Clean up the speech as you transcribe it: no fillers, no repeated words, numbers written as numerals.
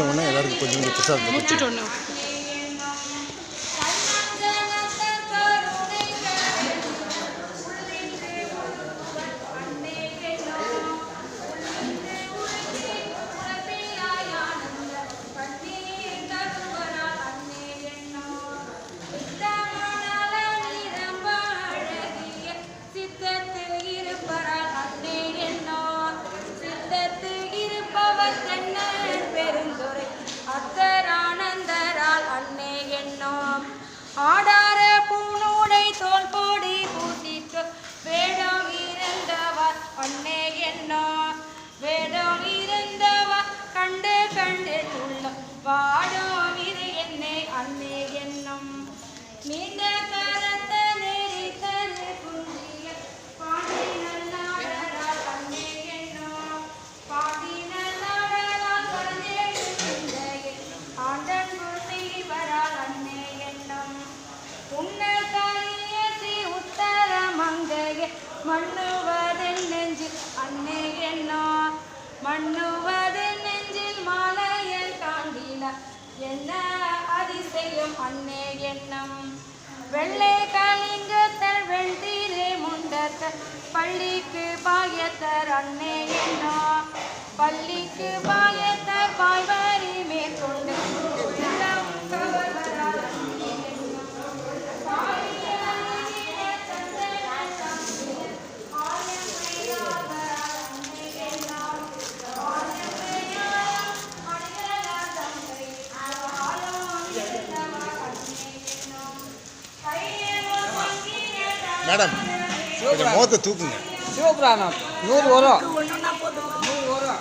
உடனே எல்லாருக்கும் கொஞ்சம் கொஞ்சம் பிரசாதம் முடிச்சுட்டோன்னு ஆடார பூனூடை தோல் போடி பூசிட்டு வேடம் இருந்தவர் அன்னே என்னோ வேடம் இருந்தவர் கண்டு கண்டு உள்ள வாடும் இது என்னை அன்னே என்னும் நீண்ட கரத்த நெறித்தது குந்திய பாண்டி நல்லாடரால் அன்னே என்னோ பாண்டி நல்லாடரால் கலந்தே ஆண்டன் குசிவரால் அன்னே உன்னதரியசி உத்தர மங்கைய மண்ணுவதில் நெஞ்சில் அன்னே என்னோ மண்ணுவதில் நெஞ்சில் மாலையில் காண்டினார் என்ன அதிசயம் அன்னே எண்ணம் வெள்ளை கலிங்கத்தர் வெண்தீரே முண்டத்தர் பள்ளிக்கு பாயத்தர் அன்னே என்னோ பள்ளிக்கு பாயத்தர் பாய்வரி மேற்கொண்டு மேடம் கொஞ்சம் மோத்தை தூக்குங்க. சிவபுராணம் 100 வரும். 100 வரும்.